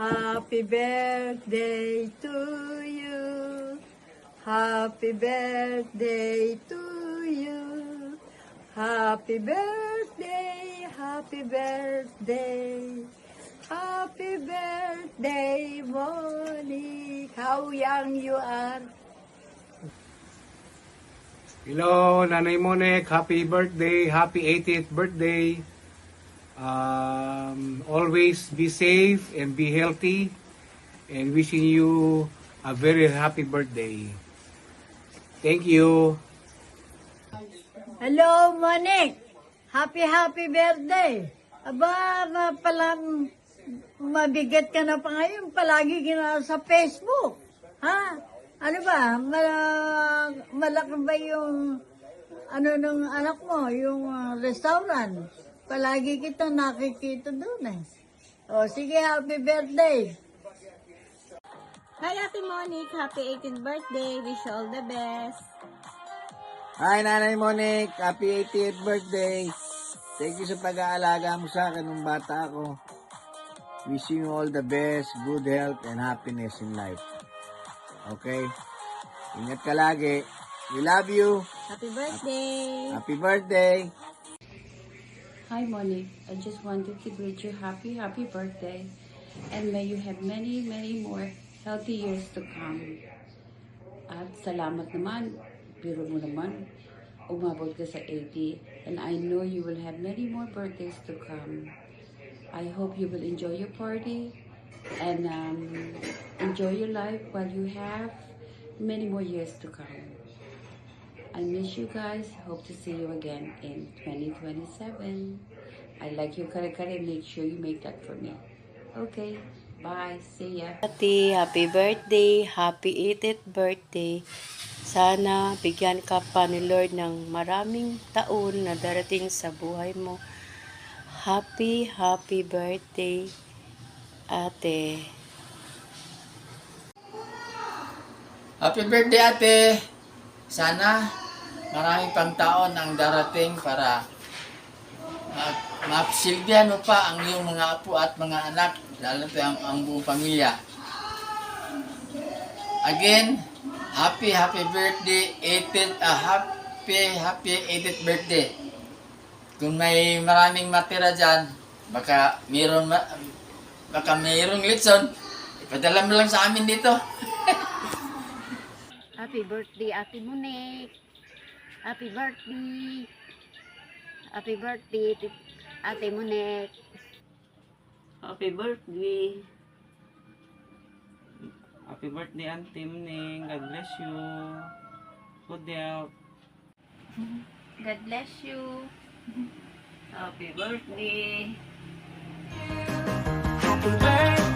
Happy birthday to you. Happy birthday to you. Happy birthday, happy birthday. Happy birthday, Monique. How young you are. Hello, Nanay Monique. Happy birthday. Happy 80th birthday. Always be safe and be healthy. And wishing you a very happy birthday. Thank you. Hello, Monique. Happy birthday. Aba, palang mabigat ka na pa ngayon. Palagi ka sa Facebook. Ha? Ano ba? Malaki ba yung ano ng anak mo? Yung restaurant? Palagi kita nakikita doon eh. O, sige, happy birthday. Hi, Ate Monique. Happy 18th birthday. Wish you all the best. Hi, Nanay Monique. Happy 80th birthday. Thank you sa pag-aalaga mo sa akin nung bata ako. Wishing you all the best, good health, and happiness in life. Okay? Ingat ka lagi. We love you. Happy birthday. Happy birthday. Hi Monique, I just wanted to greet you happy birthday and may you have many more healthy years to come. At salamat naman, biro mo naman, umabot ka sa 80 and I know you will have many more birthdays to come. I hope you will enjoy your party and enjoy your life while you have many more years to come. I miss you guys. Hope to see you again in 2027. I like your kare-kare. Make sure you make that for me. Okay. Bye. See ya. Happy birthday. Happy 80th birthday. Sana bigyan ka pa ni Lord ng maraming taon na darating sa buhay mo. Happy birthday, ate. Happy birthday, ate! Sana maraming pang taon ang darating para mapasilbihan mo pa ang iyong mga apo at mga anak, lalo pa ang buong pamilya. Again, happy birthday, 80th, happy 80th birthday. Kung may maraming matira dyan, baka mayroong litson, ipadala mo lang sa amin dito. Happy birthday, Ate Monique. Happy birthday. Happy birthday, Ate Monique. Happy birthday. Happy birthday, Auntie Mning. God bless you. Good health. God bless you. Happy birthday. Happy birthday.